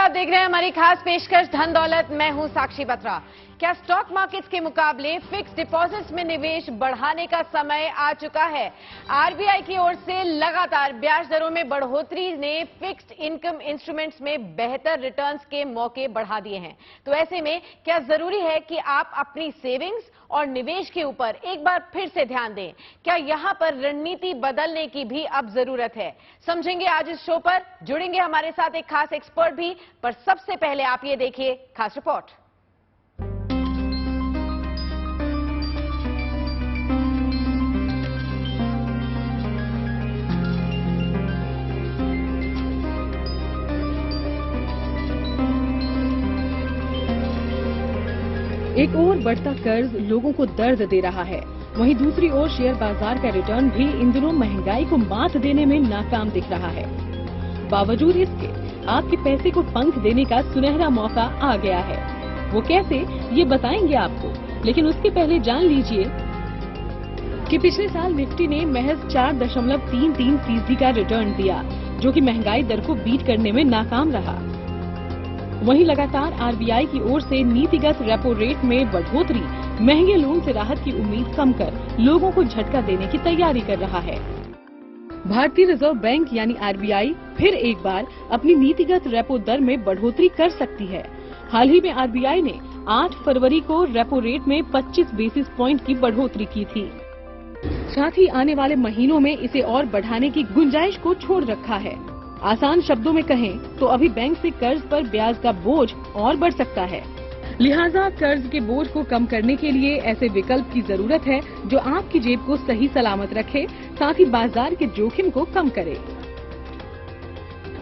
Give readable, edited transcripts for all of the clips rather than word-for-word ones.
आप देख रहे हैं हमारी खास पेशकश धन दौलत। मैं हूं साक्षी बत्रा। क्या स्टॉक मार्केट्स के मुकाबले फिक्स्ड डिपॉजिट्स में निवेश बढ़ाने का समय आ चुका है? आरबीआई की ओर से लगातार ब्याज दरों में बढ़ोतरी ने फिक्स्ड इनकम इंस्ट्रूमेंट्स में बेहतर रिटर्न्स के मौके बढ़ा दिए हैं। तो ऐसे में क्या जरूरी है कि आप अपनी सेविंग्स और निवेश के ऊपर एक बार फिर से ध्यान दें? क्या यहां पर रणनीति बदलने की भी अब जरूरत है? समझेंगे आज इस शो पर। जुड़ेंगे हमारे साथ एक खास एक्सपर्ट भी, पर सबसे पहले आप ये देखिए खास रिपोर्ट। एक ओर बढ़ता कर्ज लोगों को दर्द दे रहा है, वहीं दूसरी ओर शेयर बाजार का रिटर्न भी इन दिनों महंगाई को मात देने में नाकाम दिख रहा है। बावजूद इसके आपके पैसे को पंख देने का सुनहरा मौका आ गया है। वो कैसे, ये बताएंगे आपको, लेकिन उसके पहले जान लीजिए कि पिछले साल निफ्टी ने महज 4.33% का रिटर्न दिया, जो कि महंगाई दर को बीट करने में नाकाम रहा। वहीं लगातार आरबीआई की ओर से नीतिगत रेपो रेट में बढ़ोतरी महंगे लोन से राहत की उम्मीद कम कर लोगों को झटका देने की तैयारी कर रहा है। भारतीय रिजर्व बैंक यानी आरबीआई फिर एक बार अपनी नीतिगत रेपो दर में बढ़ोतरी कर सकती है। हाल ही में आरबीआई ने 8 फरवरी को रेपो रेट में 25 बेसिस पॉइंट की बढ़ोतरी की थी। साथ ही आने वाले महीनों में इसे और बढ़ाने की गुंजाइश को छोड़ रखा है। आसान शब्दों में कहें तो अभी बैंक से कर्ज पर ब्याज का बोझ और बढ़ सकता है। लिहाजा कर्ज के बोझ को कम करने के लिए ऐसे विकल्प की जरूरत है जो आपकी जेब को सही सलामत रखे, साथ ही बाजार के जोखिम को कम करे।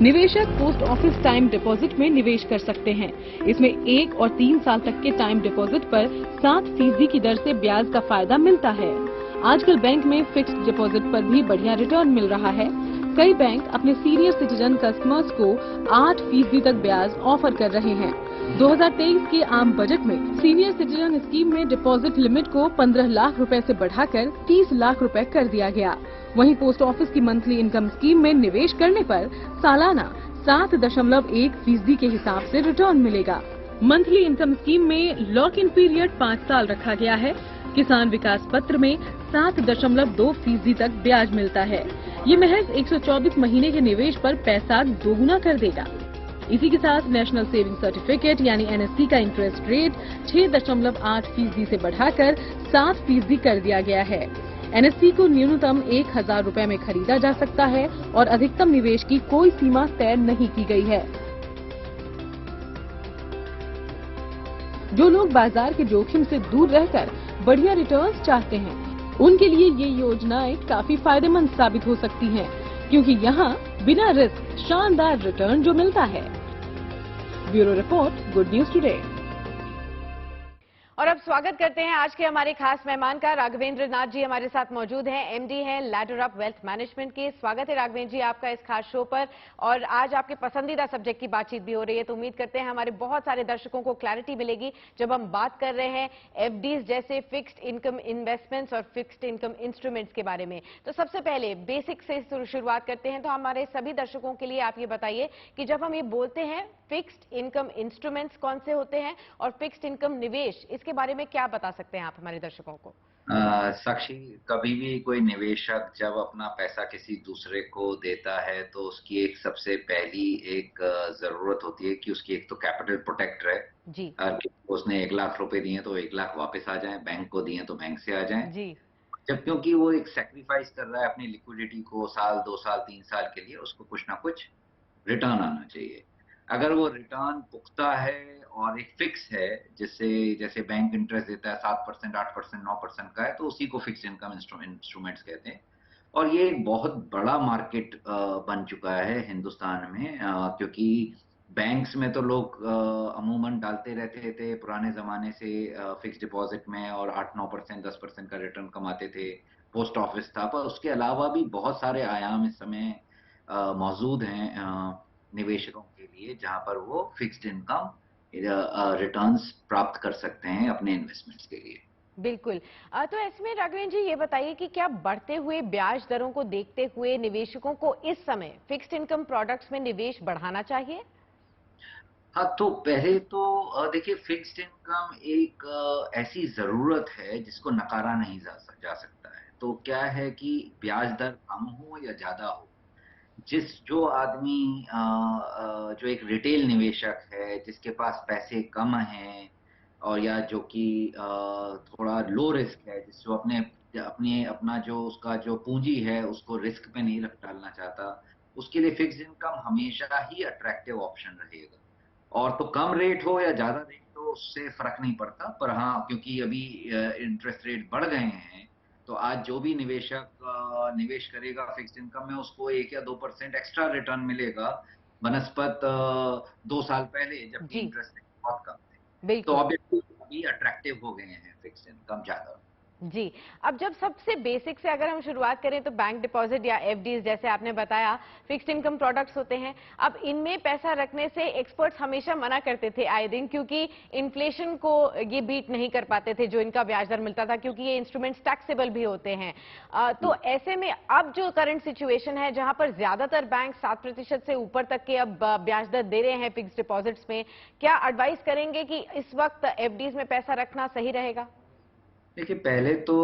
निवेशक पोस्ट ऑफिस टाइम डिपॉजिट में निवेश कर सकते हैं। इसमें 1 और 3 साल तक के टाइम डिपॉजिट पर 7% की दर से ब्याज का फायदा मिलता है। आजकल बैंक में फिक्स्ड डिपॉजिट पर भी बढ़िया रिटर्न मिल रहा है। कई बैंक अपने सीनियर सिटीजन कस्टमर्स को 8% तक ब्याज ऑफर कर रहे हैं। 2023 के आम बजट में सीनियर सिटीजन स्कीम में डिपॉजिट लिमिट को 15 लाख रुपए से बढ़ाकर 30 लाख रुपए कर दिया गया। वहीं पोस्ट ऑफिस की मंथली इनकम स्कीम में निवेश करने पर सालाना 7.1% के हिसाब से रिटर्न मिलेगा। मंथली इनकम स्कीम में लॉक इन पीरियड 5 साल रखा गया है। किसान विकास पत्र में 7.2% तक ब्याज मिलता है। ये महज 124 महीने के निवेश पर पैसा दोगुना कर देगा। इसी के साथ नेशनल सेविंग सर्टिफिकेट यानी एनएससी का इंटरेस्ट रेट 6.8% से बढ़ाकर 7% कर दिया गया है। एनएससी को न्यूनतम 1,000 रुपए में खरीदा जा सकता है और अधिकतम निवेश की कोई सीमा तय नहीं की गई है। जो लोग बाजार के जोखिम से दूर रहकर बढ़िया रिटर्न्स चाहते हैं, उनके लिए ये योजनाएं काफी फायदेमंद साबित हो सकती हैं, क्योंकि यहाँ बिना रिस्क शानदार रिटर्न जो मिलता है। Bureau report, good news today. और अब स्वागत करते हैं आज के हमारे खास मेहमान का। राघवेंद्र नाथ जी हमारे साथ मौजूद हैं, एमडी हैं लैडर अप वेल्थ मैनेजमेंट के। स्वागत है राघवेंद्र जी आपका इस खास शो पर। और आज आपके पसंदीदा सब्जेक्ट की बातचीत भी हो रही है, तो उम्मीद करते हैं हमारे बहुत सारे दर्शकों को क्लैरिटी मिलेगी जब हम बात कर रहे हैं एफडीज जैसे फिक्स्ड इनकम इन्वेस्टमेंट्स और फिक्स्ड इनकम इंस्ट्रूमेंट्स के बारे में। तो सबसे पहले बेसिक से शुरुआत करते हैं। तो हमारे सभी दर्शकों के लिए आप ये बताइए कि जब हम ये बोलते हैं फिक्स्ड इनकम इंस्ट्रूमेंट्स कौन से होते हैं और फिक्स्ड इनकम निवेश, इसके बारे में क्या बता सकते हैं आप हमारे दर्शकों को? साक्षी, कभी भी कोई निवेशक जब अपना पैसा किसी दूसरे को देता है तो उसकी एक सबसे पहली एक जरूरत होती है कि उसकी एक तो कैपिटल प्रोटेक्ट रहे जी। उसने 1 लाख रुपए दिए तो 1 लाख वापस आ जाए, बैंक को दिए तो बैंक से आ जाए जी। जब क्योंकि वो एक सैक्रिफाइस कर रहा है अपनी लिक्विडिटी को, साल 2 साल 3 साल के लिए, उसको कुछ ना कुछ रिटर्न आना चाहिए। अगर वो रिटर्न पुख्ता है और एक फिक्स है, जिससे जैसे बैंक इंटरेस्ट देता है 7%, 8%, 9% का है, तो उसी को फिक्स इनकम इंस्ट्रूमेंट्स कहते हैं। और ये एक बहुत बड़ा मार्केट बन चुका है हिंदुस्तान में, क्योंकि बैंक्स में तो लोग अमूमन डालते रहते थे पुराने जमाने से फिक्स डिपॉजिट में, और 8-9%, 10% का रिटर्न कमाते थे। पोस्ट ऑफिस था, पर उसके अलावा भी बहुत सारे आयाम इस समय मौजूद हैं निवेशकों के लिए, जहां पर वो फिक्स्ड इनकम रिटर्न्स प्राप्त कर सकते हैं अपने इन्वेस्टमेंट्स के लिए। बिल्कुल। तो इसमें राघवेंद्र जी ये बताइए कि क्या बढ़ते हुए ब्याज दरों को देखते हुए निवेशकों को इस समय फिक्स्ड इनकम प्रोडक्ट्स में निवेश बढ़ाना चाहिए? हाँ, तो पहले तो देखिए फिक्स्ड इनकम एक ऐसी ज़रूरत है जिसको नकारा नहीं जा सकता है। तो क्या है कि ब्याज दर कम हो या ज़्यादा हो, जो आदमी जो एक रिटेल निवेशक है, जिसके पास पैसे कम हैं और या जो कि थोड़ा लो रिस्क है, जिस जो अपने अपने अपना जो उसका जो पूँजी है, उसको रिस्क पे नहीं रख डालना चाहता, उसके लिए फिक्स्ड इनकम हमेशा ही अट्रैक्टिव ऑप्शन रहेगा। और तो कम रेट हो या ज़्यादा रेट हो, उससे फ़र्क नहीं पड़ता। पर हाँ, क्योंकि अभी इंटरेस्ट रेट बढ़ गए हैं, तो आज जो भी निवेशक निवेश करेगा फिक्स्ड इनकम में, उसको 1 या 2% एक्स्ट्रा रिटर्न मिलेगा बनस्पत 2 साल पहले, जबकि जी, इंटरेस्ट रेट बहुत कम थे। तो बिल्कुल। ऑब्वियसली अभी अट्रैक्टिव हो गए हैं फिक्स्ड इनकम ज़्यादा। जी। अब जब सबसे बेसिक से अगर हम शुरुआत करें तो बैंक डिपॉजिट या एफडीज, जैसे आपने बताया, फिक्स्ड इनकम प्रोडक्ट्स होते हैं। अब इनमें पैसा रखने से एक्सपर्ट्स हमेशा मना करते थे आए दिन, क्योंकि इन्फ्लेशन को ये बीट नहीं कर पाते थे जो इनका ब्याज दर मिलता था, क्योंकि ये इंस्ट्रूमेंट्स टैक्सेबल भी होते हैं। तो ऐसे में अब जो करंट सिचुएशन है, जहां पर ज्यादातर बैंक 7% से ऊपर तक के अब ब्याज दर दे रहे हैं फिक्स्ड डिपॉजिट्स में, क्या एडवाइस करेंगे कि इस वक्त एफडीज में पैसा रखना सही रहेगा? देखिए, पहले तो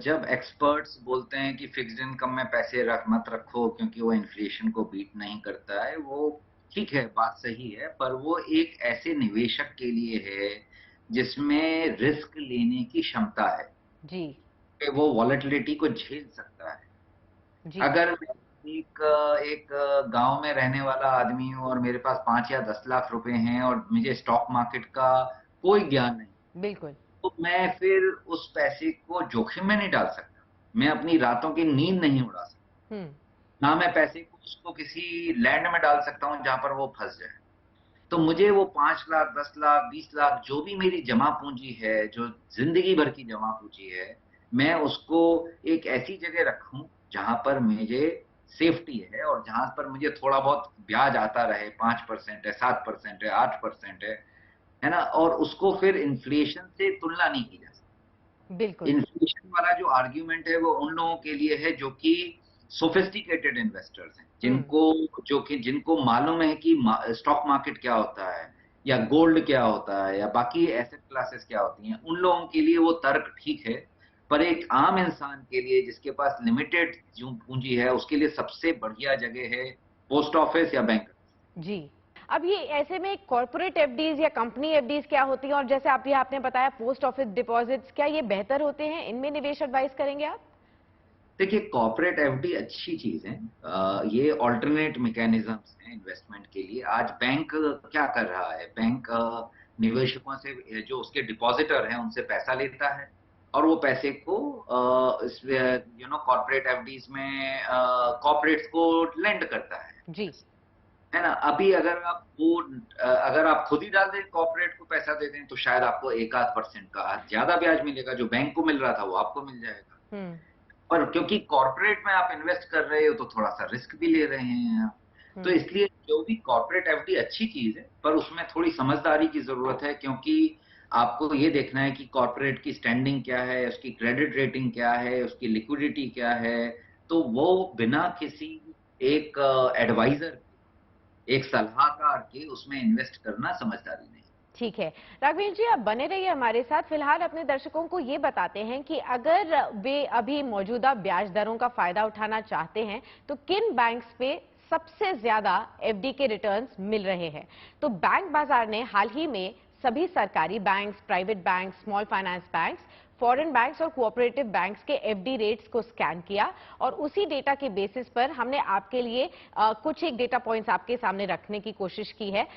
जब एक्सपर्ट्स बोलते हैं कि फिक्स्ड इनकम में पैसे मत रखो क्योंकि वो इन्फ्लेशन को बीट नहीं करता है, वो ठीक है, बात सही है, पर वो एक ऐसे निवेशक के लिए है जिसमें रिस्क लेने की क्षमता है, जी। कि वो वॉलेटिलिटी को झेल सकता है। जी। अगर मैं एक एक गांव में रहने वाला आदमी हूँ और मेरे पास 5 या 10 लाख रुपए हैं और मुझे स्टॉक मार्केट का कोई ज्ञान नहीं, बिल्कुल। तो मैं फिर उस पैसे को जोखिम में नहीं डाल सकता। मैं अपनी रातों की नींद नहीं उड़ा सकता। हम्म। ना मैं पैसे को उसको किसी लैंड में डाल सकता हूँ जहाँ पर वो फँस जाए। तो मुझे वो 5 लाख, 10 लाख, 20 लाख जो भी मेरी जमा पूँजी है, जो ज़िंदगी भर की जमा पूँजी है, मैं उसको एक ऐसी जगह रखूँ जहाँ पर मुझे सेफ्टी है और जहाँ पर मुझे थोड़ा बहुत ब्याज आता रहे, 5% है, 7% है, 8% है ना? और उसको फिर इन्फ्लेशन से तुलना नहीं की जा सकती। बिल्कुल। इन्फ्लेशन वाला जो आर्ग्यूमेंट है वो उन लोगों के लिए है जो कि सोफिस्टिकेटेड इन्वेस्टर्स हैं, हम्म। जिनको मालूम है कि स्टॉक मार्केट क्या होता है या गोल्ड क्या होता है या बाकी एसेट क्लासेस क्या होती हैं, उन लोगों के लिए वो तर्क ठीक है। पर एक आम इंसान के लिए जिसके पास लिमिटेड जो पूंजी है, उसके लिए सबसे बढ़िया जगह है पोस्ट ऑफिस या बैंक। जी। अब ये ऐसे में कॉर्पोरेट एफडीज या कंपनी एफडीज क्या होती हैं, और जैसे आप ये आपने बताया पोस्ट ऑफिस डिपॉजिट्स, क्या ये बेहतर होते हैं? इनमें निवेश एडवाइस करेंगे आप? देखिए, कॉर्पोरेट एफडी अच्छी चीज है। ये ऑल्टरनेट मैकेनिज्म्स हैं इन्वेस्टमेंट के लिए। आज बैंक क्या कर रहा है, बैंक निवेशकों से, जो उसके डिपॉजिटर हैं, उनसे पैसा लेता है और वो पैसे को कॉर्पोरेट एफडीज में कॉर्पोरेट्स को लेंड करता जी। है ना? अभी अगर आप खुद ही डाल दें, कॉर्पोरेट को पैसा दे दें, तो शायद आपको 1-8% का ज्यादा ब्याज मिलेगा। जो बैंक को मिल रहा था वो आपको मिल जाएगा। हम्म। पर क्योंकि कॉर्पोरेट में आप इन्वेस्ट कर रहे हो, तो थोड़ा-सा रिस्क भी ले रहे हैं आप। तो हम्म। इसलिए जो भी कॉर्पोरेट एफडी अच्छी चीज़ है, पर उसमें थोड़ी समझदारी की ज़रूरत है, क्योंकि आपको ये देखना है कि कॉर्पोरेट की स्टैंडिंग क्या है, उसकी क्रेडिट रेटिंग क्या है, उसकी लिक्विडिटी क्या है। तो वो बिना किसी एक एडवाइज़र, एक सलाहकार के उसमें इन्वेस्ट करना समझदारी नहीं। ठीक है। राघवेल जी, आप बने रहिए हमारे साथ। फिलहाल अपने दर्शकों को ये बताते हैं कि अगर वे अभी मौजूदा ब्याज दरों का फायदा उठाना चाहते हैं, तो किन बैंक्स पे सबसे ज्यादा एफडी के रिटर्न्स मिल रहे हैं। तो बैंक बाजार ने हाल ही में सभी सरकारी banks, private banks, small finance banks, foreign banks और कोऑपरेटिव बैंक्स के एफडी रेट्स को स्कैन किया, और उसी डेटा के बेसिस पर हमने आपके लिए कुछ एक डेटा पॉइंट्स आपके सामने रखने की कोशिश की है।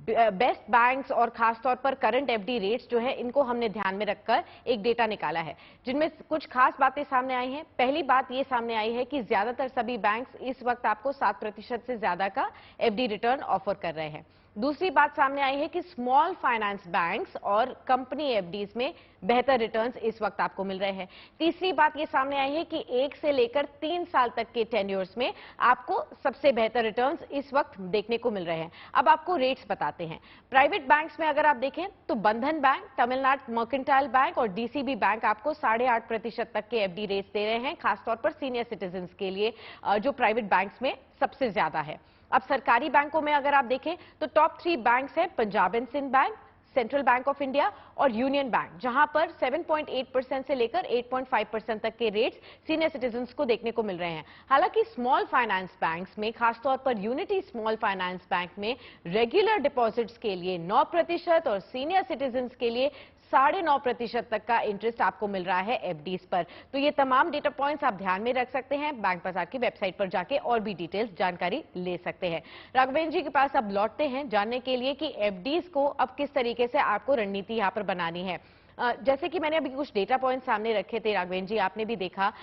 बेस्ट बैंक्स और खासतौर पर करंट एफडी रेट्स जो है, इनको हमने ध्यान में रखकर एक डेटा निकाला है, जिनमें कुछ खास बातें सामने आई हैं। पहली बात ये सामने आई है कि ज्यादातर सभी बैंक्स इस वक्त आपको 7% से ज्यादा का एफडी रिटर्न ऑफर कर रहे हैं। दूसरी बात सामने आई है कि स्मॉल फाइनेंस बैंक्स और कंपनी एफडीज में बेहतर रिटर्न्स इस वक्त आपको मिल रहे हैं। तीसरी बात ये सामने आई है कि 1 से लेकर 3 साल तक के टेन्योर्स में आपको सबसे बेहतर रिटर्न्स इस वक्त देखने को मिल रहे हैं। अब आपको रेट्स बताते हैं। प्राइवेट बैंक्स में अगर आप देखें तो बंधन बैंक, तमिलनाडु मर्केंटाइल बैंक और डीसीबी बैंक आपको 8.5% तक के एफडी रेट्स दे रहे हैं, खासतौर पर सीनियर सिटीजन के लिए जो प्राइवेट बैंक्स में सबसे ज्यादा है। अब सरकारी बैंकों में अगर आप देखें तो टॉप 3 बैंक्स हैं Punjab and Sind bank, central bank of India और यूनियन बैंक, जहां पर 7.8% से लेकर 8.5% तक के रेट्स सीनियर सिटीजन्स को देखने को मिल रहे हैं। हालांकि स्मॉल फाइनेंस बैंक्स में, खासतौर पर यूनिटी स्मॉल फाइनेंस बैंक में रेगुलर डिपॉजिट्स के लिए 9% और सीनियर सिटीजन्स के लिए 9.5% तक का इंटरेस्ट आपको मिल रहा है एफडीज पर। तो ये तमाम डेटा पॉइंट्स आप ध्यान में रख सकते हैं। बैंक बाजार की वेबसाइट पर जाके और भी डिटेल्स जानकारी ले सकते हैं। राघवेंद्र जी के पास अब लौटते हैं जानने के लिए कि एफडीज को अब किस तरीके से आपको रणनीति यहां पर बनानी है। जैसे कि मैंने अभी कुछ डेटा पॉइंट सामने रखे थे राघवेंद्र जी, आपने भी देखा।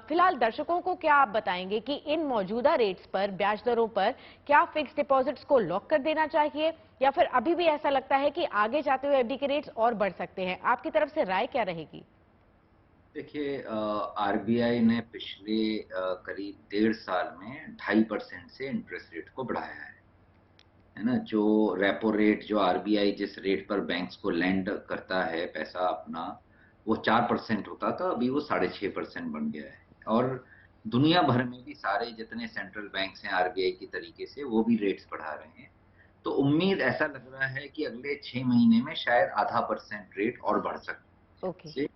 फिलहाल दर्शकों को क्या आप बताएंगे कि इन मौजूदा रेट्स पर, ब्याज दरों पर क्या फिक्स डिपॉजिट्स को लॉक कर देना चाहिए या फिर अभी भी ऐसा लगता है कि आगे जाते हुए एफडी के रेट्स और बढ़ सकते हैं? आपकी तरफ से राय क्या रहेगी? देखिए, आरबीआई ने पिछले करीब 1.5 साल में 2.5% से इंटरेस्ट रेट को बढ़ाया है ना। जो रेपो रेट, जो आरबीआई जिस रेट पर बैंक्स को लेंड करता है पैसा अपना, वो 4% होता था, अभी वो 6.5% बन गया है। और दुनिया भर में भी सारे जितने सेंट्रल बैंक्स हैं आरबीआई की तरीके से, वो भी रेट्स बढ़ा रहे हैं। तो उम्मीद ऐसा लग रहा है कि अगले 6 महीने में शायद 0.5% रेट और बढ़ सकते हैं।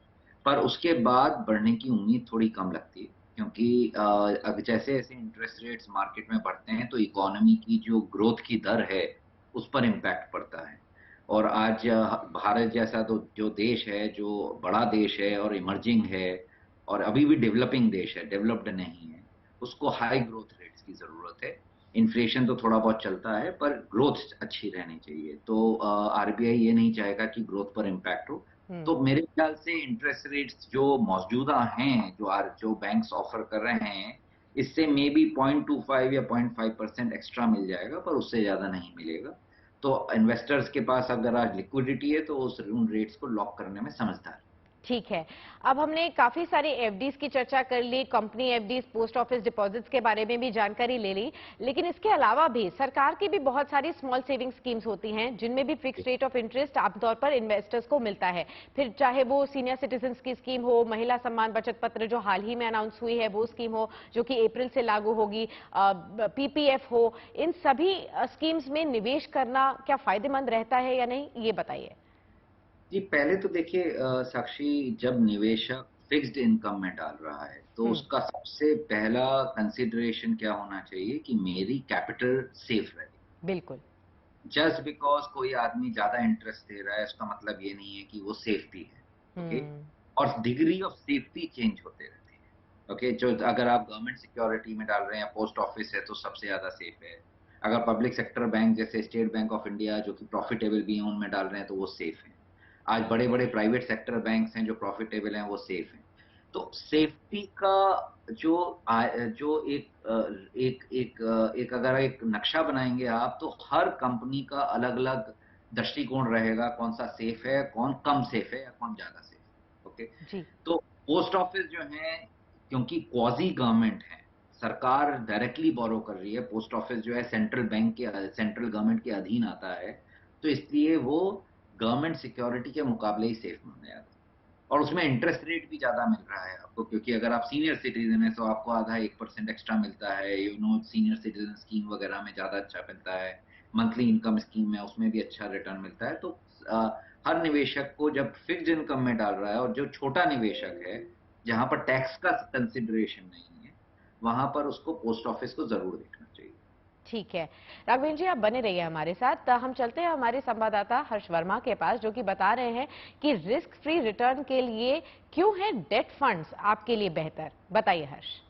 पर उसके बाद बढ़ने की उम्मीद थोड़ी कम लगती है, क्योंकि अब जैसे जैसे इंटरेस्ट रेट्स मार्केट में बढ़ते हैं तो इकोनॉमी की जो ग्रोथ की दर है उस पर इम्पैक्ट पड़ता है। और आज भारत जैसा तो जो देश है, जो बड़ा देश है और इमर्जिंग है और अभी भी डेवलपिंग देश है, डेवलप्ड नहीं है, उसको हाई ग्रोथ रेट्स की जरूरत है। इन्फ्लेशन तो थोड़ा बहुत चलता है पर ग्रोथ अच्छी रहनी चाहिए। तो आरबीआई ये नहीं चाहेगा कि ग्रोथ पर इम्पैक्ट हो। तो मेरे ख्याल से इंटरेस्ट रेट्स जो मौजूदा हैं, जो बैंक्स ऑफर कर रहे हैं, इससे मे बी 0.25 या 0.5% एक्स्ट्रा मिल जाएगा, पर उससे ज्यादा नहीं मिलेगा। तो इन्वेस्टर्स के पास अगर आज लिक्विडिटी है तो उन रेट्स को लॉक करने में समझदार है। ठीक है। अब हमने काफी सारे एफडीज की चर्चा कर ली, company FDs, post office deposits के बारे में भी जानकारी ले ली, लेकिन इसके अलावा भी सरकार की भी बहुत सारी स्मॉल सेविंग स्कीम्स होती हैं जिनमें भी फिक्स रेट ऑफ इंटरेस्ट आमतौर पर इन्वेस्टर्स को मिलता है। फिर चाहे वो सीनियर सिटीजन की स्कीम हो, महिला सम्मान बचत पत्र जो हाल ही में अनाउंस हुई है वो स्कीम हो जो कि अप्रैल से लागू होगी, पीपीएफ हो, इन सभी स्कीम्स में निवेश करना क्या फायदेमंद रहता है या नहीं, ये बताइए। जी, पहले तो देखिए साक्षी, जब निवेशक फिक्स्ड इनकम में डाल रहा है तो उसका सबसे पहला कंसिडरेशन क्या होना चाहिए कि मेरी कैपिटल सेफ रहे। बिल्कुल। जस्ट बिकॉज कोई आदमी ज्यादा इंटरेस्ट दे रहा है उसका मतलब ये नहीं है कि वो सेफ्टी है। ओके। और डिग्री ऑफ सेफ्टी चेंज होते रहते हैं। ओके। जो अगर आप गवर्नमेंट सिक्योरिटी में डाल रहे हैं या पोस्ट ऑफिस है तो सबसे ज्यादा सेफ है। अगर पब्लिक सेक्टर बैंक जैसे स्टेट बैंक ऑफ इंडिया जो कि प्रॉफिटेबल भी हैं उनमें डाल रहे हैं तो वो सेफ है। आज बड़े बड़े प्राइवेट सेक्टर बैंक्स हैं जो प्रॉफिटेबल हैं, वो सेफ हैं। तो सेफ्टी का जो एक अगर एक नक्शा बनाएंगे आप, तो हर कंपनी का अलग अलग दृष्टिकोण रहेगा, कौन सा सेफ है, कौन कम सेफ है या कौन ज्यादा सेफ है। ओके। तो पोस्ट ऑफिस जो है, क्योंकि क्वाजी गवर्नमेंट है, सरकार डायरेक्टली बोरो कर रही है, पोस्ट ऑफिस जो है सेंट्रल गवर्नमेंट के अधीन आता है, तो इसलिए वो गवर्नमेंट सिक्योरिटी के मुकाबले ही सेफ माना जाता है। और उसमें इंटरेस्ट रेट भी ज्यादा मिल रहा है आपको, क्योंकि अगर आप सीनियर सिटीजन है तो आपको आधा 1% एक्स्ट्रा मिलता है। सीनियर सिटीजन स्कीम वगैरह में ज्यादा अच्छा मिलता है। मंथली इनकम स्कीम में उसमें भी अच्छा रिटर्न मिलता है। तो हर निवेशक को जब फिक्स्ड इनकम में डाल रहा है, और जो छोटा निवेशक है जहां पर टैक्स का कंसिडरेशन नहीं है, वहां पर उसको पोस्ट ऑफिस को जरूर देखना चाहिए। ठीक है। राघवेंद्र जी, आप बने रहिए हमारे साथ। हम चलते हैं हमारे संवाददाता हर्ष वर्मा के पास, जो कि बता रहे हैं कि रिस्क फ्री रिटर्न के लिए क्यों है डेट फंड्स आपके लिए बेहतर। बताइए हर्ष।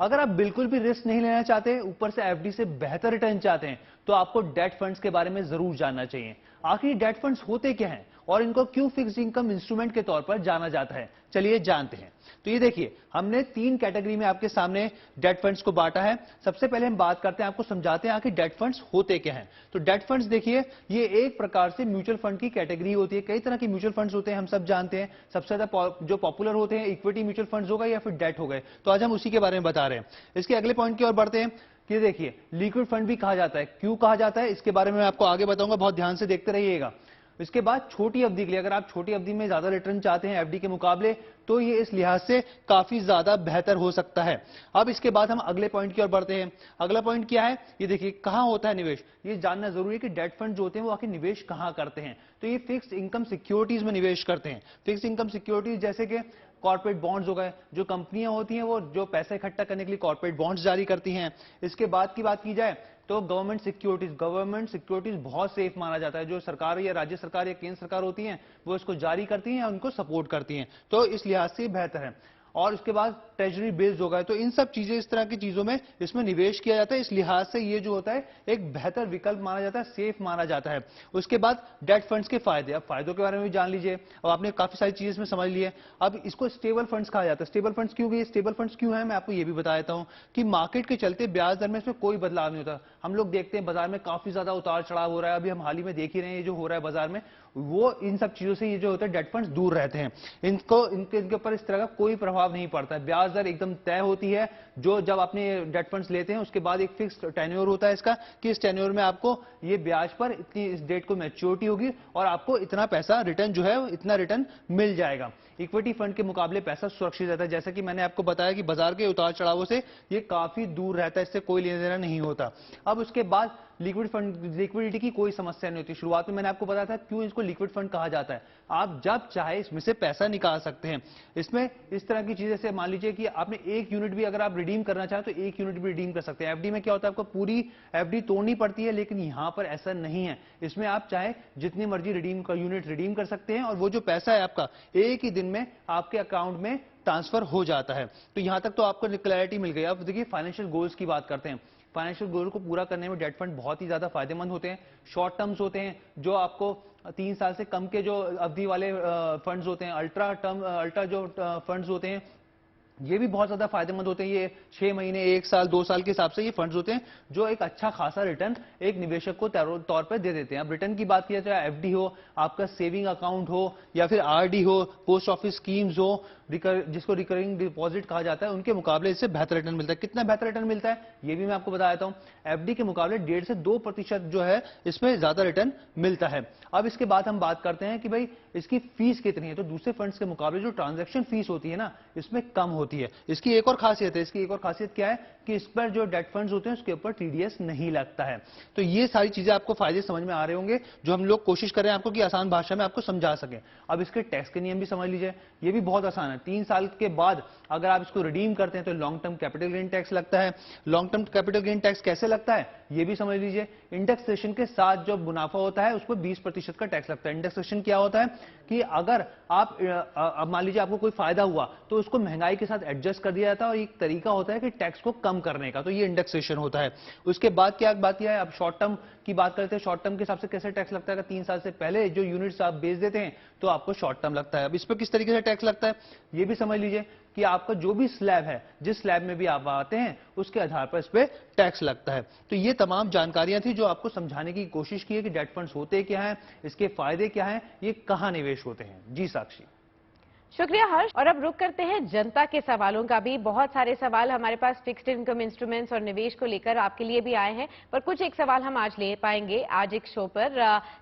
अगर आप बिल्कुल भी रिस्क नहीं लेना चाहते, ऊपर से एफडी से बेहतर रिटर्न चाहते हैं, तो आपको डेट फंड्स के बारे में जरूर जानना चाहिए। आखिर डेट फंड्स होते क्या हैं और इनको क्यों फिक्स्ड इनकम इंस्ट्रूमेंट के तौर पर जाना जाता है, चलिए जानते हैं। तो ये देखिए, हमने 3 कैटेगरी में आपके सामने डेट फंड्स को बांटा है। सबसे पहले हम बात करते हैं, आपको समझाते हैं आखिर डेट फंड्स होते क्या हैं। तो डेट फंड्स देखिए, ये एक प्रकार से म्यूचुअल फंड की कैटेगरी होती है। कई तरह के म्यूचुअल फंड्स होते हैं, हम सब जानते हैं। सबसे ज्यादा जो पॉपुलर होते हैं इक्विटी म्यूचुअल फंड्स होगा या फिर डेट हो गए, तो आज हम उसी के बारे में बता रहे हैं। इसके अगले पॉइंट की ओर बढ़ते हैं। कि देखिए लिक्विड फंड भी कहा जाता है। क्यों कहा जाता है इसके बारे में मैं आपको आगे बताऊंगा, बहुत ध्यान से देखते रहिएगा। इसके बाद छोटी अवधि के लिए, अगर आप छोटी अवधि में ज्यादा रिटर्न चाहते हैं एफडी के मुकाबले, तो ये इस लिहाज से काफी ज्यादा बेहतर हो सकता है। अब इसके बाद हम अगले पॉइंट की ओर बढ़ते हैं। अगला पॉइंट क्या है, ये देखिए कहां होता है निवेश। ये जानना जरूरी है कि डेट फंड जो होते हैं वो आखिर निवेश कहां करते हैं। तो ये फिक्स्ड इनकम सिक्योरिटीज में निवेश करते हैं। फिक्स्ड इनकम सिक्योरिटीज जैसे कि कॉर्पोरेट बॉन्ड्स हो गए, जो कंपनियां होती हैं वो जो पैसा इकट्ठा करने के लिए कॉर्पोरेट बॉन्ड्स जारी करती हैं। इसके बाद की बात की जाए तो गवर्नमेंट सिक्योरिटीज बहुत सेफ माना जाता है। जो सरकार या राज्य सरकार या केंद्र सरकार होती हैं वो इसको जारी करती हैं, उनको सपोर्ट करती हैं, तो इस लिहाज से बेहतर है। और उसके बाद ट्रेजरी बिल्स हो गए, तो इन सब चीजें, इस तरह की चीजों में इसमें निवेश किया जाता है। इस लिहाज से ये जो होता है एक बेहतर विकल्प माना जाता है, सेफ माना जाता है। उसके बाद डेट फंड्स के फायदे, अब फायदों के बारे में भी जान लीजिए। अब आपने काफी सारी चीजें इसमें समझ ली है। अब इसको स्टेबल फंड्स कहा जाता है। स्टेबल फंड्स क्यों, ये स्टेबल फंड्स क्यों है मैं आपको ये भी बता देता हूं कि मार्केट के चलते ब्याज दर में इसमें कोई बदलाव नहीं होता। हम लोग देखते हैं बाजार में काफी ज्यादा उतार चढ़ाव हो रहा है, अभी हम हाल ही में देख ही रहे हैं ये जो हो रहा है बाजार में, वो इन सब चीजों से ये जो होता है डेट फंड्स दूर रहते हैं। इनके ऊपर इस तरह का कोई प्रभाव नहीं पड़ता है। ब्याज दर एकदम तय होती है। जो जब आपने डेट फंड्स लेते हैं उसके बाद एक फिक्स टेन्योर होता है इसका, कि इस टेन्योर में आपको ये ब्याज पर इतनी, इस डेट को मैच्योरिटी होगी और आपको इतना पैसा रिटर्न जो है इतना रिटर्न मिल जाएगा। इक्विटी फंड के मुकाबले पैसा सुरक्षित रहता है। जैसा कि मैंने आपको बताया कि बाजार के उतार चढ़ावों से ये काफी दूर रहता है, इससे कोई लेना देना नहीं होता। अब उसके बाद लिक्विड फंड, लिक्विडिटी की कोई समस्या नहीं होती। शुरुआत में मैंने आपको बताया था क्यों इसको लिक्विड फंड कहा जाता है। आप जब चाहे इसमें से पैसा निकाल सकते हैं। इसमें इस तरह की चीजें से मान लीजिए कि आपने 1 यूनिट भी अगर आप रिडीम करना चाहें तो 1 यूनिट भी रिडीम कर सकते हैं। एफडी में क्या होता है, आपको पूरी एफडी तोड़नी पड़ती है, लेकिन यहां पर ऐसा नहीं है। इसमें आप चाहे जितनी मर्जी यूनिट रिडीम कर सकते हैं और वो जो पैसा है आपका एक ही दिन में आपके अकाउंट में ट्रांसफर हो जाता है। तो यहां तक तो आपको क्लैरिटी मिल गई। अब देखिए फाइनेंशियल गोल्स की बात करते हैं। फाइनेंशियल गोल को पूरा करने में डेट फंड बहुत ही ज्यादा फायदेमंद होते हैं। शॉर्ट टर्म्स होते हैं, जो आपको 3 साल से कम के जो अवधि वाले फंड्स होते हैं, अल्ट्रा जो फंड्स होते हैं, ये भी बहुत ज्यादा फायदेमंद होते हैं। ये 6 महीने, 1 साल, 2 साल के हिसाब से ये फंड्स होते हैं, जो एक अच्छा खासा रिटर्न एक निवेशक को तौर पर दे देते हैं। अब रिटर्न की बात किया जाए, एफडी हो, आपका सेविंग अकाउंट हो, या फिर आरडी हो, पोस्ट ऑफिस स्कीम्स हो, जिसको रिकरिंग डिपॉजिट कहा जाता है, उनके मुकाबले इससे बेहतर रिटर्न मिलता है। कितना बेहतर रिटर्न मिलता है ये भी मैं आपको बता देता हूं। एफडी के मुकाबले 1.5 से 2% जो है इसमें ज्यादा रिटर्न मिलता है। अब इसके बाद हम बात करते हैं कि भाई इसकी फीस कितनी है। तो दूसरे फंड्स के मुकाबले जो ट्रांजैक्शन फीस होती है ना, इसमें कम होती है। इसकी एक और खासियत है, इसकी एक और खासियत क्या है कि इस पर जो डेट फंड्स होते हैं उसके ऊपर टीडीएस नहीं लगता है। तो ये सारी चीजें आपको फायदे समझ में आ रहे होंगे, जो हम लोग कोशिश कर रहे हैं आपको कि आसान भाषा में आपको समझा सके। अब इसके टैक्स के नियम भी समझ लीजिए, ये भी बहुत आसान है। 3 साल के बाद अगर आप इसको रिडीम करते हैं तो long term capital gain tax लगता है। Long term capital gain tax कैसे लगता है ये भी समझ लीजिए। इंडेक्सेशन के साथ जो मुनाफा होता है उस पर 20% का टैक्स लगता है। इंडेक्सेशन क्या होता है कि अगर आप मान लीजिए आपको कोई फायदा हुआ तो उसको महंगाई के साथ एडजस्ट कर दिया जाता है, और एक तरीका होता है कि टैक्स को कम करने का, तो ये इंडेक्सेशन होता है। उसके बाद क्या बात किया है, अब शॉर्ट टर्म की बात करते हैं। शॉर्ट टर्म के हिसाब से कैसे टैक्स लगता है, 3 साल से पहले जो यूनिट्स आप बेच देते हैं तो आपको शॉर्ट टर्म लगता है। अब इस पर किस तरीके से टैक्स लगता है ये भी समझ लीजिए कि आपका जो भी स्लैब है, जिस स्लैब में भी आप आते हैं उसके आधार पर इस पे टैक्स लगता है। तो ये तमाम जानकारियां थी जो आपको समझाने की कोशिश की है कि डेट फंड्स होते क्या हैं, इसके फायदे क्या हैं, ये कहां निवेश होते हैं। जी साक्षी। शुक्रिया हर्ष। और अब रुक करते हैं जनता के सवालों का भी। बहुत सारे सवाल हमारे पास फिक्स्ड इनकम इंस्ट्रूमेंट्स और निवेश को लेकर आपके लिए भी आए हैं, पर कुछ एक सवाल हम आज ले पाएंगे आज एक शो पर।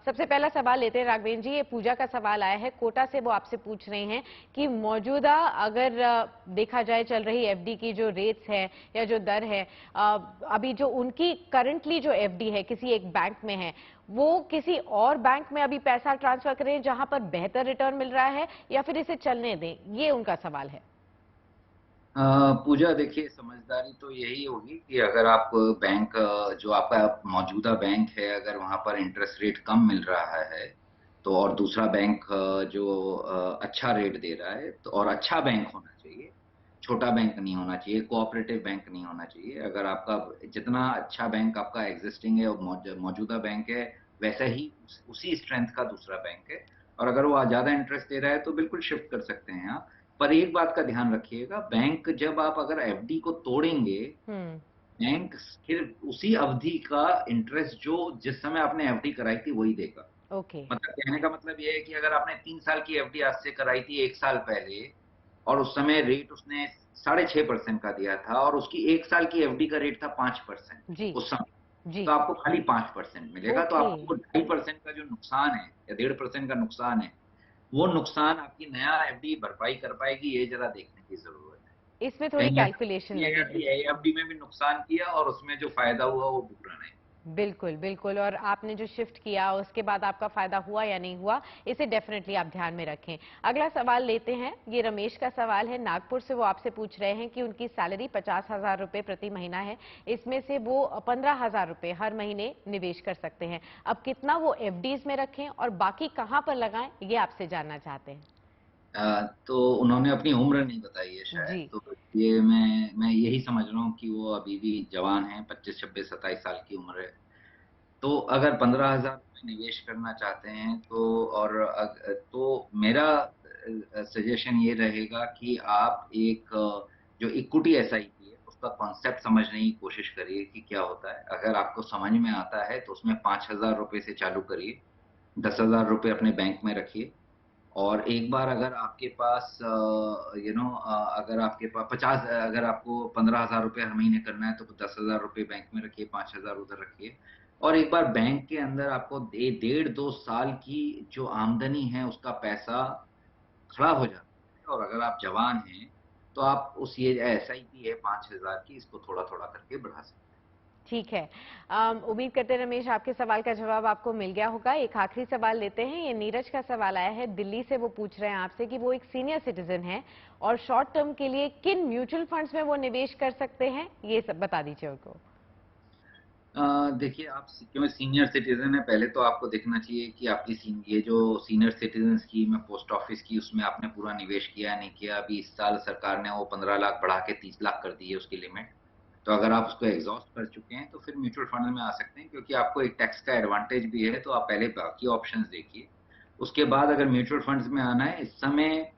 सबसे पहला सवाल लेते हैं राघवेंद्र जी। ये पूजा का सवाल आया है कोटा से। वो आपसे पूछ रहे हैं कि मौजूदा अगर देखा जाए चल रही एफडी की जो रेट्स है या जो दर है, अभी जो उनकी करंटली जो एफडी है किसी एक बैंक में है, वो किसी और बैंक में अभी पैसा ट्रांसफर करें जहां पर बेहतर रिटर्न मिल रहा है, या फिर इसे चलने दें, ये उनका सवाल है। पूजा देखिए, समझदारी तो यही होगी कि अगर आप बैंक, जो आपका मौजूदा बैंक है, अगर वहां पर इंटरेस्ट रेट कम मिल रहा है तो, और दूसरा बैंक जो अच्छा रेट दे रहा है तो, और अच्छा बैंक होना चाहिए, छोटा बैंक नहीं होना चाहिए, कोऑपरेटिव बैंक नहीं होना चाहिए। अगर आपका जितना अच्छा बैंक आपका एग्जिस्टिंग है और मौजूदा बैंक है, वैसा ही उसी स्ट्रेंथ का दूसरा बैंक है, और अगर वो ज्यादा इंटरेस्ट दे रहा है तो बिल्कुल शिफ्ट कर सकते हैं आप। पर एक बात का ध्यान रखिएगा, बैंक जब आप अगर एफडी को तोड़ेंगे, बैंक सिर्फ उसी अवधि का इंटरेस्ट जो जिस समय आपने एफडी कराई थी वही देगा। ओके। मतलब कहने का मतलब ये है कि अगर आपने 3 साल की एफडी आज से कराई थी 1 साल पहले, और उस समय रेट उसने 6.5% का दिया था और उसकी 1 साल की एफडी का रेट था 5% जी उस समय। जी। तो आपको खाली 5% मिलेगा, तो ओके। आपको 2.5% का जो नुकसान है या 1.5% का नुकसान है, वो नुकसान आपकी नया एफडी भरपाई कर पाएगी, ये जरा देखने की जरूरत है। इसमें थोड़ी कहीं ऐसा कैलकुलेशन लगेगा लगेगी। कि एएफडी में भी नुकसान किया और उसमें जो फायदा हुआ वो पूरा नहीं। बिल्कुल बिल्कुल। और आपने जो शिफ्ट किया उसके बाद आपका फायदा हुआ या नहीं हुआ, इसे डेफिनेटली आप ध्यान में रखें। अगला सवाल लेते हैं, ये रमेश का सवाल है नागपुर से। वो आपसे पूछ रहे हैं कि उनकी सैलरी 50,000 रुपए प्रति महीना है, इसमें से वो 15,000 रुपए हर महीने निवेश कर सकते हैं। अब कितना वो एफडीज में रखें और बाकी कहां पर लगाएं, ये आपसे जानना चाहते हैं। तो उन्होंने अपनी उम्र नहीं बताई है शायद, जी तो ये मैं यही समझ रहा हूँ कि वो अभी भी जवान है, 25, 26, 27 साल की उम्र है। तो अगर 15,000 रुपये निवेश करना चाहते हैं तो तो मेरा सजेशन ये रहेगा कि आप एक जो इक्विटी एसआईपी है उसका कॉन्सेप्ट समझने की कोशिश करिए कि क्या होता है। अगर आपको समझ में आता है तो उसमें 5,000 रुपये से चालू करिए, 10,000 रुपये अपने बैंक में रखिए और एक बार अगर आपके पास अगर आपके पास 50, अगर आपको 15,000 रुपये हर महीने करना है तो 10,000 रुपये बैंक में रखिए, 5,000 उधर रखिए और एक बार बैंक के अंदर आपको 1.5-2 साल की जो आमदनी है उसका पैसा खड़ा हो जाता है और अगर आप जवान हैं तो आप उस ये एसआईपी है 5,000 की, इसको थोड़ा थोड़ा करके बढ़ा सकते हैं। ठीक है। उम्मीद करते हैं रमेश आपके सवाल का जवाब आपको मिल गया होगा। एक आखिरी सवाल लेते हैं, ये नीरज का सवाल आया है दिल्ली से। वो पूछ रहे हैं आपसे कि वो एक सीनियर सिटीजन है और शॉर्ट टर्म के लिए किन म्यूचुअल फंड्स में वो निवेश कर सकते हैं, ये सब बता दीजिए उनको। देखिए, आप क्योंकि सीनियर सिटीजन है, पहले तो आपको देखना चाहिए कि आपकी ये जो सीनियर सिटीजन स्कीम है पोस्ट ऑफिस की, उसमें आपने पूरा निवेश किया नहीं किया। अभी इस साल सरकार ने वो 15 लाख बढ़ा के 30 लाख कर दी है उसकी लिमिट। तो अगर आप उसको एग्जॉस्ट कर चुके हैं तो फिर म्यूचुअल फंड में आ सकते हैं, क्योंकि आपको एक टैक्स का एडवांटेज भी है। तो आप पहले बाकी ऑप्शंस देखिए, उसके बाद अगर म्यूचुअल फंड्स में आना है। इस समय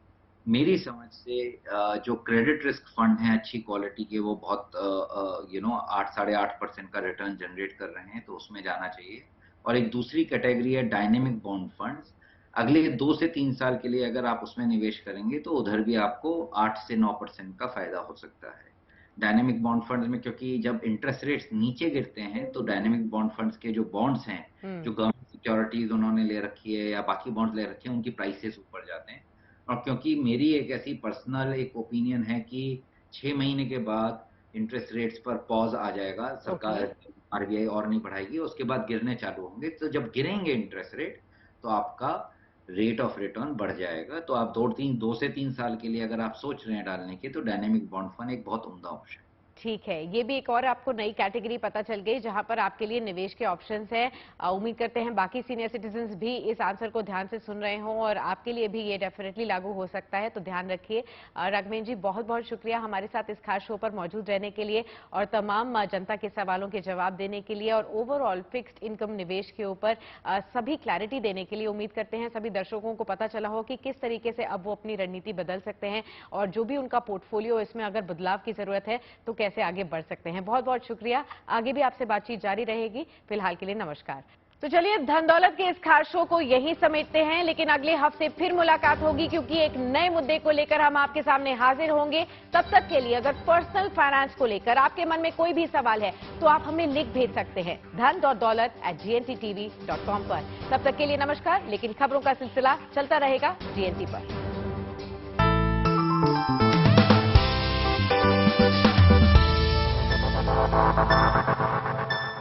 मेरी समझ से जो क्रेडिट रिस्क फंड हैं अच्छी क्वालिटी के, वो बहुत 8, 8.5% का रिटर्न जनरेट कर रहे हैं, तो उसमें जाना चाहिए। और एक दूसरी कैटेगरी है डायनेमिक बॉन्ड फंड्स। अगले 2 से 3 साल के लिए अगर आप उसमें निवेश करेंगे तो उधर भी आपको 8 से 9% का फायदा हो सकता है। डायनेमिक बॉन्ड फंड्स में, क्योंकि जब इंटरेस्ट रेट्स नीचे गिरते हैं तो डायनेमिक बॉन्ड फंड्स के जो बॉन्ड्स हैं, जो गवर्नमेंट सिक्योरिटीज उन्होंने ले रखी है या बाकी बॉन्ड्स ले रखे हैं, उनकी प्राइसेस ऊपर जाते हैं। और क्योंकि मेरी एक ऐसी पर्सनल एक ओपिनियन है कि 6 महीने के बाद इंटरेस्ट रेट्स पर पॉज आ जाएगा, सरकार आरबीआई और नहीं बढ़ाएगी, उसके बाद गिरने चालू होंगे। तो जब गिरेंगे इंटरेस्ट रेट तो आपका रेट ऑफ रिटर्न बढ़ जाएगा। तो आप 2 से 3 साल के लिए अगर आप सोच रहे हैं डालने की, तो डायनेमिक बॉन्ड फंड एक बहुत उम्दा ऑप्शन। ठीक है, ये भी एक और आपको नई कैटेगरी पता चल गई जहां पर आपके लिए निवेश के ऑप्शंस हैं। उम्मीद करते हैं बाकी सीनियर सिटीजन्स भी इस आंसर को ध्यान से सुन रहे हों और आपके लिए भी ये डेफिनेटली लागू हो सकता है, तो ध्यान रखिए। राघवेंद्र जी, बहुत बहुत शुक्रिया हमारे साथ इस खास शो पर मौजूद रहने के लिए और तमाम जनता के सवालों के जवाब देने के लिए और ओवरऑल फिक्स्ड इनकम निवेश के ऊपर सभी क्लैरिटी देने के लिए। उम्मीद करते हैं सभी दर्शकों को पता चला हो कि किस तरीके से अब वो अपनी रणनीति बदल सकते हैं और जो भी उनका पोर्टफोलियो, इसमें अगर बदलाव की जरूरत है तो कैसे आगे बढ़ सकते हैं। बहुत बहुत शुक्रिया, आगे भी आपसे बातचीत जारी रहेगी। फिलहाल के लिए नमस्कार। तो चलिए, धन दौलत के इस खास शो को यहीं समेटते हैं, लेकिन अगले हफ्ते फिर मुलाकात होगी, क्योंकि एक नए मुद्दे को लेकर हम आपके सामने हाजिर होंगे। तब तक के लिए अगर पर्सनल फाइनेंस को लेकर आपके मन में कोई भी सवाल है तो आप हमें लिख भेज सकते हैं dhan.daulat@gntv.com पर। तब तक के लिए नमस्कार, लेकिन खबरों का सिलसिला चलता रहेगा GNT पर।